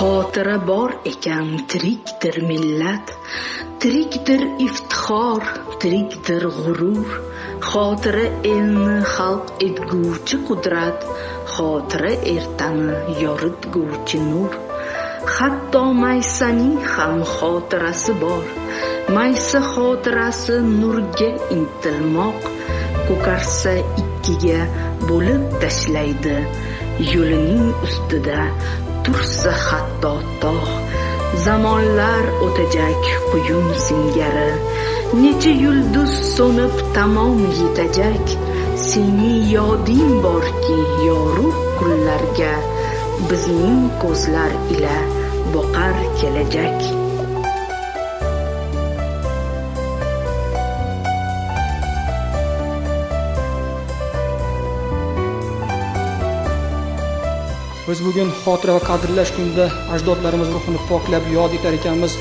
Xotira bor ekan tirikdir millat, tirikdir iftixor, tirikdir g'urur. Xotira elni xalq etguvchi qudrat, xotira ertani yoritguvchi nur. Hatto maysaning ham xotirasi bor, maysa xotirasi nurga intilmoq. Ko'karsa ikkiga bo'lib tashlaydi, yo'lining ustida tursa hatto tog'. Zamonlar o'tajak quyun singari, necha yulduz so'nib tamom yetajak. Sening yoding borki yorug' kunlarga, bizning ko'zlar ila boqar kelajak. Biz bugun xotira va qadrlash kunida ajdodlarimiz ruhini poklab yod etar ekanmiz.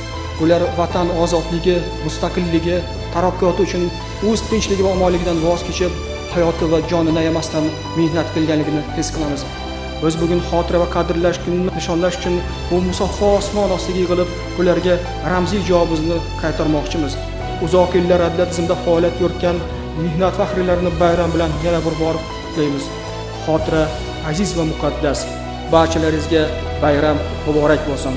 Ular vatan ozodligi, mustaqilligi, taraqqiyoti uchun o'z tinchligi va omonligidan voz kechib, hayoti va jonini ayamasdan mehnat qilganligini his qilamiz. Biz bugun xotira va qadrlash kunini nishonlash uchun bu musaffo osmon ostiga yig'ilib, ularga ramziy javobimizni qaytarmoqchimiz. Uzoq yillar adliya tizimida faoliyat yuritgan mehnat faxriylarini bayram bilan yana bir bor qutlaymiz. Xotira aziz va muqaddas. Barchalaringizga bayram muborak bo'lsin.